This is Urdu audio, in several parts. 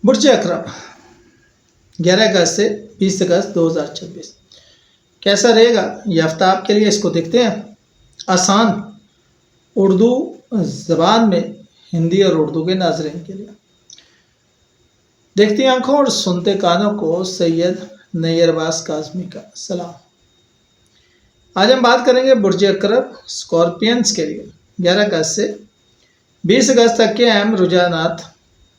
برج اکرم 11 اگست سے 20 اگست 2026 کیسا رہے گا یہ ہفتہ آپ کے لیے؟ اس کو دیکھتے ہیں۔ آسان اردو زبان میں ہندی اور اردو کے ناظرین کے لیے، دیکھتی آنکھوں اور سنتے کانوں کو سید نیئر عباس کاظمی کا سلام۔ آج ہم بات کریں گے برج اکرم اسکارپینس کے لیے 11 اگست سے 20 اگست تک کے اہم رجحانات،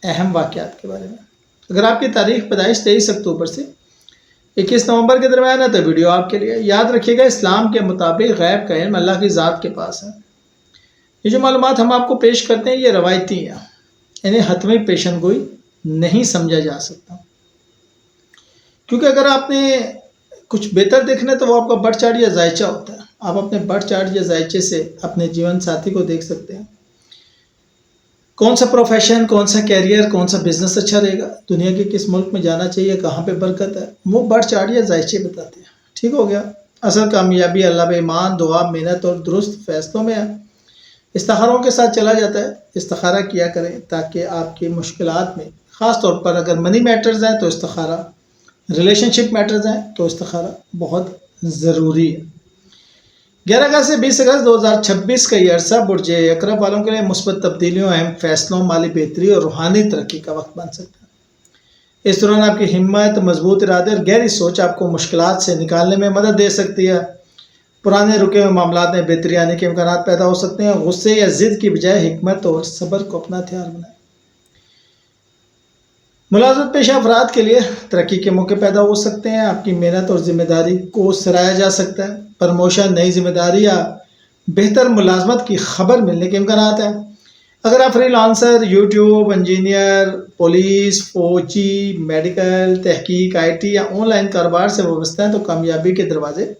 اہم واقعات کے بارے میں۔ اگر آپ کی تاریخ پیدائش 23 اکتوبر سے 21 نومبر کے درمیان ہے تو ویڈیو آپ کے لیے۔ یاد رکھیے گا، اسلام کے مطابق غیب کا علم اللہ کی ذات کے پاس ہے۔ یہ جو معلومات ہم آپ کو پیش کرتے ہیں یہ روایتی ہیں، انہیں حتمی پیشن گوئی نہیں سمجھا جا سکتا، کیونکہ اگر آپ نے کچھ بہتر دیکھنا ہے تو وہ آپ کا برتھ چارٹ یا ذائچہ ہوتا ہے۔ آپ اپنے برتھ چارٹ یا ذائچے سے اپنے جیون ساتھی کو دیکھ سکتے ہیں، کون سا پروفیشن، کون سا کیریئر، کون سا بزنس اچھا رہے گا، دنیا کے کس ملک میں جانا چاہیے، کہاں پہ برکت ہے، وہ برتھ چارٹ یا ذائچے بتاتے ہیں۔ ٹھیک ہو گیا؟ اصل کامیابی اللہ پہ ایمان، دعا، محنت اور درست فیصلوں میں ہے۔ استخاروں کے ساتھ چلا جاتا ہے، استخارہ کیا کریں تاکہ آپ کی مشکلات میں، خاص طور پر اگر منی میٹرز ہیں تو استخارہ، ریلیشن شپ میٹرز ہیں تو استخارہ بہت ضروری ہے۔ 11 اگست سے 20 اگست 2026 کا یہ عرصہ برج اکرم والوں کے لیے مثبت تبدیلیوں، اہم فیصلوں، مالی بہتری اور روحانی ترقی کا وقت بن سکتا ہے۔ اس دوران آپ کی ہمت، مضبوط ارادے اور گہری سوچ آپ کو مشکلات سے نکالنے میں مدد دے سکتی ہے۔ پرانے رکے ہوئے معاملات میں بہتری آنے کے امکانات پیدا ہو سکتے ہیں۔ غصے یا ضد کی بجائے حکمت اور صبر کو اپنا ہتھیار بنائیں۔ ملازمت پیشہ افراد کے لیے ترقی کے موقع پیدا ہو سکتے ہیں۔ آپ کی محنت اور ذمہ داری کو سراہا جا سکتا ہے۔ پروموشن، نئی ذمہ داری یا بہتر ملازمت کی خبر ملنے کے امکانات ہیں۔ اگر آپ free lancer, YouTube, engineer, police, فوجی، میڈیکل، تحقیق، آئی ٹی یا آن لائن کاروبار سے وابستہ ہیں تو کامیابی کے دروازے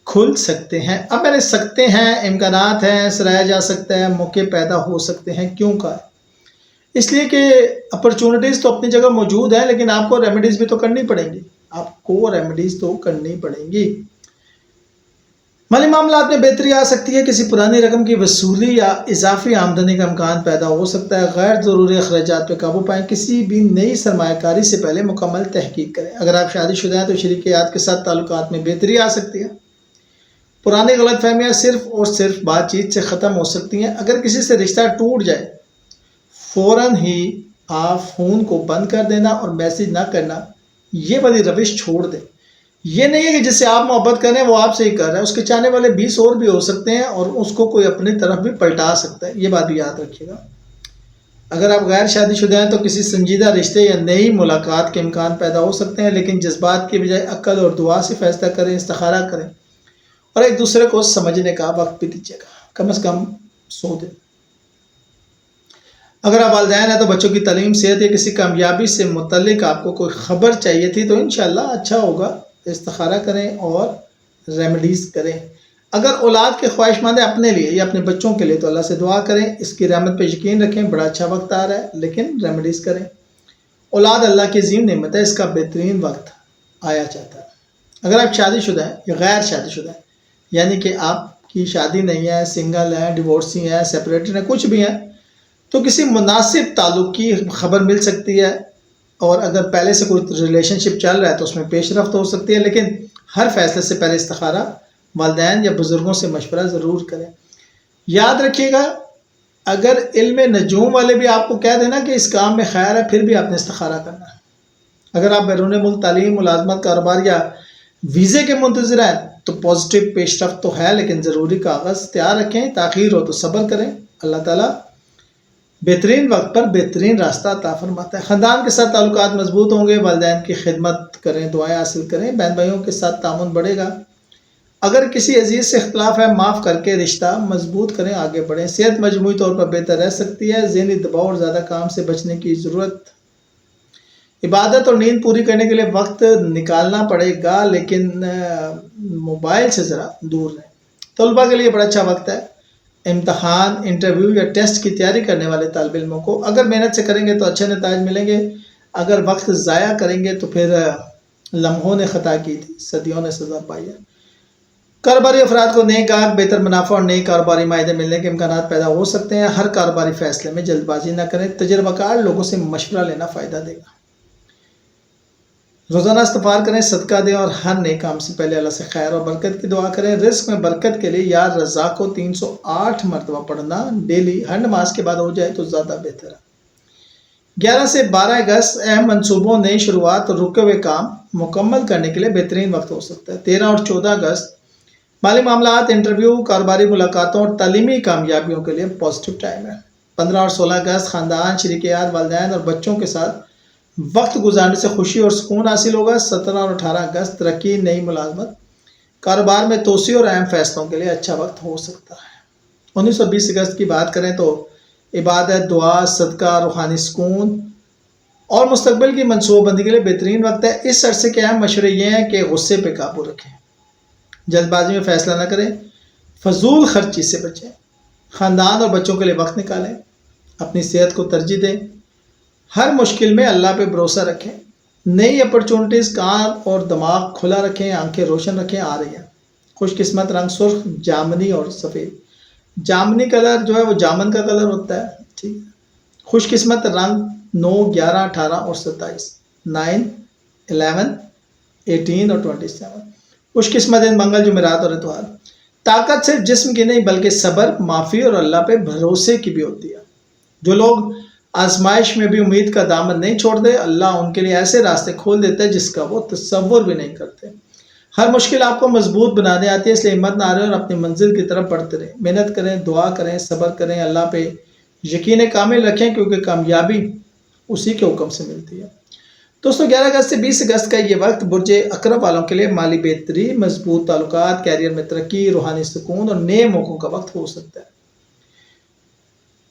کھل سکتے ہیں۔ اب میں نے سکتے ہیں، امکانات ہیں، سراہا جا سکتا ہے، موقع پیدا ہو سکتے ہیں، کیوں کہا ہے؟ اس لیے کہ اپرچونٹیز تو اپنی جگہ موجود ہیں، لیکن آپ کو ریمیڈیز بھی تو کرنی پڑیں گی۔ آپ کو ریمیڈیز تو کرنی پڑیں گی۔ مالی معاملات میں بہتری آ سکتی ہے، کسی پرانی رقم کی وصولی یا اضافی آمدنی کا امکان پیدا ہو سکتا ہے۔ غیر ضروری اخراجات پہ قابو پائیں۔ کسی بھی نئی سرمایہ کاری سے پہلے مکمل تحقیق کریں۔ اگر آپ شادی شدہ ہیں تو شریکیات کے ساتھ تعلقات میں بہتری آ سکتی ہے۔ پرانی غلط فہمیاں صرف اور صرف بات چیت سے ختم ہو سکتی ہیں۔ اگر کسی سے رشتہ ٹوٹ جائے، فوراً ہی آپ فون کو بند کر دینا اور میسج نہ کرنا، یہ والی روش چھوڑ دیں۔ یہ نہیں ہے کہ جس سے آپ محبت کریں وہ آپ سے ہی کر رہا ہے، اس کے چاہنے والے 20 اور بھی ہو سکتے ہیں اور اس کو کوئی اپنی طرف بھی پلٹا سکتا ہے۔ یہ بات بھی یاد رکھیے گا۔ اگر آپ غیر شادی شدہ ہیں تو کسی سنجیدہ رشتے یا نئی ملاقات کے امکان پیدا ہو سکتے ہیں، لیکن جذبات کی بجائے عقل اور دعا سے فیصلہ کریں، استخارہ کریں اور ایک دوسرے کو سمجھنے کا وقت بھی دیجیے گا، کم از کم 100 دن۔ اگر آپ والدین ہیں تو بچوں کی تعلیم، صحت یا کسی کامیابی سے متعلق آپ کو کوئی خبر چاہیے تھی تو انشاءاللہ اچھا ہوگا، استخارہ کریں اور ریمیڈیز کریں۔ اگر اولاد کے خواہش مند ہیں اپنے لیے یا اپنے بچوں کے لیے تو اللہ سے دعا کریں، اس کی رحمت پہ یقین رکھیں۔ بڑا اچھا وقت آ رہا ہے، لیکن ریمیڈیز کریں۔ اولاد اللہ کی عظیم نعمت ہے، اس کا بہترین وقت آیا چاہتا ہے۔ اگر آپ شادی شدہ ہیں یا غیر شادی شدہ ہیں، یعنی کہ آپ کی شادی نہیں ہے، سنگل ہیں، ڈیورسی ہیں، سیپریٹڈ ہیں، کچھ بھی ہیں، تو کسی مناسب تعلق کی خبر مل سکتی ہے، اور اگر پہلے سے کوئی ریلیشن شپ چل رہا ہے تو اس میں پیش رفت ہو سکتی ہے، لیکن ہر فیصلے سے پہلے استخارہ والدین یا بزرگوں سے مشورہ ضرور کریں۔ یاد رکھیے گا، اگر علم نجوم والے بھی آپ کو کہہ دینا کہ اس کام میں خیر ہے، پھر بھی آپ نے استخارہ کرنا ہے۔ اگر آپ بیرون ملک تعلیم، ملازمت، کاروبار یا ویزے کے منتظر ہیں تو پازیٹیو پیش رفت تو ہے، لیکن ضروری کاغذ تیار رکھیں۔ تاخیر ہو تو صبر کریں، اللہ تعالیٰ بہترین وقت پر بہترین راستہ عطا فرماتا ہے۔ خاندان کے ساتھ تعلقات مضبوط ہوں گے، والدین کی خدمت کریں، دعائیں حاصل کریں، بہن بھائیوں کے ساتھ تعاون بڑھے گا۔ اگر کسی عزیز سے اختلاف ہے، معاف کر کے رشتہ مضبوط کریں، آگے بڑھیں۔ صحت مجموعی طور پر بہتر رہ سکتی ہے، ذہنی دباؤ اور زیادہ کام سے بچنے کی ضرورت۔ عبادت اور نیند پوری کرنے کے لیے وقت نکالنا پڑے گا، لیکن موبائل سے ذرا دور رہیں۔ طلباء کے لیے بڑا اچھا وقت ہے۔ امتحان، انٹرویو یا ٹیسٹ کی تیاری کرنے والے طالب علموں کو اگر محنت سے کریں گے تو اچھے نتائج ملیں گے۔ اگر وقت ضائع کریں گے تو پھر لمحوں نے خطا کی تھی، صدیوں نے سزا پائی ہے۔ کاروباری افراد کو نئے گاہک، بہتر منافع اور نئے کاروباری معاہدے ملنے کے امکانات پیدا ہو سکتے ہیں۔ ہر کاروباری فیصلے میں جلد بازی نہ کریں، تجربہ کار لوگوں سے مشورہ لینا فائدہ دے گا۔ روزانہ استغفار کریں، صدقہ دیں اور ہر نئے کام سے پہلے اللہ سے خیر اور برکت کی دعا کریں۔ رزق میں برکت کے لیے یا رزاق کو 308 مرتبہ پڑھنا ڈیلی ہر نماز کے بعد ہو جائے تو زیادہ بہتر ہے۔ 11 سے 12 اگست اہم منصوبوں، نئی شروعات اور رکے ہوئے کام مکمل کرنے کے لیے بہترین وقت ہو سکتا ہے۔ 13 اور 14 اگست مالی معاملات، انٹرویو، کاروباری ملاقاتوں اور تعلیمی کامیابیوں کے لیے پازیٹیو ٹائم ہے۔ 15 اور 16 اگست خاندان، شریکیات، والدین اور بچوں کے ساتھ وقت گزارنے سے خوشی اور سکون حاصل ہوگا۔ 17 اور 18 اگست ترقی، نئی ملازمت، کاروبار میں توسیع اور اہم فیصلوں کے لیے اچھا وقت ہو سکتا ہے۔ 19 اور 20 اگست کی بات کریں تو عبادت، دعا، صدقہ، روحانی سکون اور مستقبل کی منصوبہ بندی کے لیے بہترین وقت ہے۔ اس عرصے کے اہم مشورے یہ ہیں کہ غصے پہ قابو رکھیں، جلد بازی میں فیصلہ نہ کریں، فضول خرچی سے بچیں، خاندان اور بچوں کے لیے وقت نکالیں، اپنی صحت کو ترجیح دیں، ہر مشکل میں اللہ پہ بھروسہ رکھیں، نئی اپرچونٹیز، کان اور دماغ کھلا رکھیں، آنکھیں روشن رکھیں، آ رہی ہیں۔ خوش قسمت رنگ سرخ، جامنی اور سفید۔ جامنی کلر جو ہے وہ جامن کا کلر ہوتا ہے، ٹھیک ہے۔ خوش قسمت رنگ 9، 11، 18 اور 27، 9، 11، 18 اور 27۔ خوش قسمت دن منگل، جمعرات اور اتوار۔ طاقت صرف جسم کی نہیں بلکہ صبر، معافی اور اللہ پہ بھروسے کی بھی ہوتی ہے۔ جو لوگ آزمائش میں بھی امید کا دامن نہیں چھوڑتے، اللہ ان کے لیے ایسے راستے کھول دیتے ہیں جس کا وہ تصور بھی نہیں کرتے۔ ہر مشکل آپ کو مضبوط بنانے آتی ہے، اس لیے ہمت نہ ہاریں اور اپنی منزل کی طرف بڑھتے رہیں۔ محنت کریں، دعا کریں، صبر کریں، اللہ پہ یقین کامل رکھیں کیونکہ کامیابی اسی کے حکم سے ملتی ہے۔ دوستو 11 اگست سے 20 اگست کا یہ وقت برج عقرب والوں کے لیے مالی بہتری، مضبوط تعلقات، کیریئر میں ترقی، روحانی سکون اور نئے موقعوں کا وقت ہو سکتا ہے۔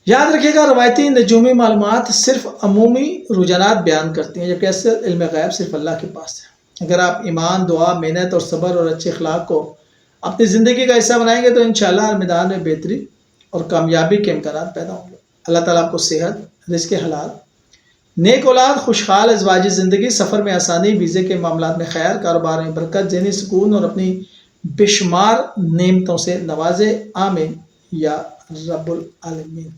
یاد رکھیے گا، روایتی نجومی معلومات صرف عمومی رجحانات بیان کرتی ہیں، جبکہ اصل علم غیب صرف اللہ کے پاس ہے۔ اگر آپ ایمان، دعا، محنت اور صبر اور اچھے اخلاق کو اپنی زندگی کا حصہ بنائیں گے تو انشاءاللہ ہر میدان میں بہتری اور کامیابی کے امکانات پیدا ہوں گے۔ اللہ تعالیٰ آپ کو صحت، رزق حلال، نیک اولاد، خوشحال ازواجی زندگی، سفر میں آسانی، ویزے کے معاملات میں خیر، کاروبار میں برکت، ذہنی سکون اور اپنی بے شمار نعمتوں سے نوازے، آمین یا رب العالمین۔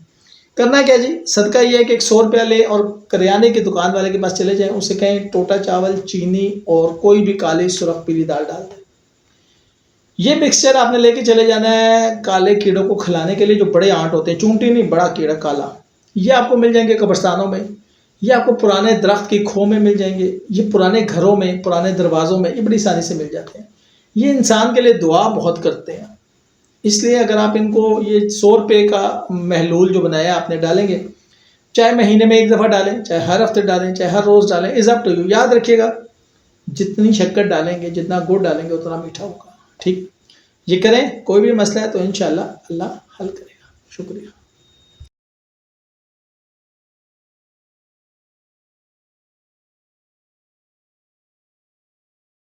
کرنا کیا جی؟ صدقہ یہ ہے کہ 100 روپیہ لے اور کریانے کی دکان والے کے پاس چلے جائیں، اسے کہیں ٹوٹا چاول، چینی اور کوئی بھی کالی، سرخ، پیلی دال ڈال دیں۔ یہ مکسچر آپ نے لے کے چلے جانا ہے کالے کیڑوں کو کھلانے کے لیے، جو بڑے آنٹ ہوتے ہیں، چونٹی نہیں، بڑا کیڑا کالا، یہ آپ کو مل جائیں گے قبرستانوں میں، یہ آپ کو پرانے درخت کی کھو میں مل جائیں گے، یہ پرانے گھروں میں، پرانے دروازوں میں، یہ بڑی آسانی سے مل جاتے ہیں۔ یہ انسان کے لیے دعا بہت کرتے ہیں، اس لیے اگر آپ ان کو یہ 100 روپے کا محلول جو بنایا آپ نے ڈالیں گے، چاہے مہینے میں ایک دفعہ ڈالیں، چاہے ہر ہفتے ڈالیں، چاہے ہر روز ڈالیں، از اپ ٹو یو۔ یاد رکھیے گا، جتنی شکر ڈالیں گے، جتنا گڑ ڈالیں گے اتنا میٹھا ہوگا، ٹھیک؟ یہ کریں، کوئی بھی مسئلہ ہے تو انشاءاللہ اللہ حل کرے گا۔ شکریہ۔